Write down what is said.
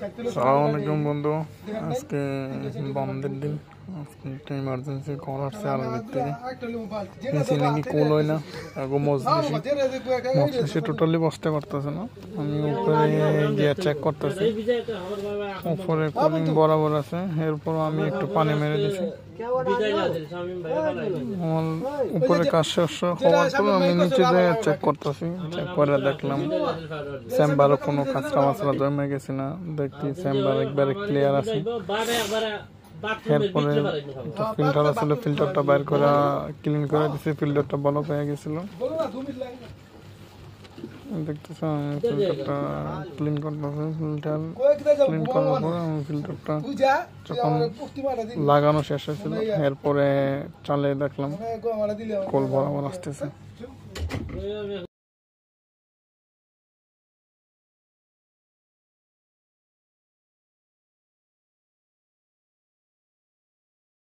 আসসালামু আলাইকুম বন্ধু, আজকে বন্ধের দিন। আজকে একটা ইমার্জেন্সি কল আসছে আরবির থেকে। মেসি নাকি কুল হয় না, মজলিসে টোটালি বসতে পারতেছে না। আমি উপরে গিয়ে চেক করতেছি, উপরে কুলিং বরাবর আছে। এরপর আমি একটু পানি মেরে দিছি। আমার উপরে কাজ শেষ হওয়ার পর আমি নিচে যেয়ে চেক করতেছি। চেক করে দেখলাম চেম্বারে কোনো কাঁচরা মাছরা জমে গেছে না। দেখছি চেম্বার একবারে ক্লিয়ার আছে। এরপরে একটা ফিল্টার আসলে ফিল্টারটা বাইর করে ক্লিন করে দিছি। ফিল্টারটা ভালো পেয়ে গেছিল। দেখতেছেন ফিল্টারটা ক্লিন করতেছে। ফিল্টার ক্লিন করার পরে আমি ফিল্টারটা যখন লাগানো শেষ হয়েছিল, এরপরে চালিয়ে দেখলাম কল বরাবর আসতেছে।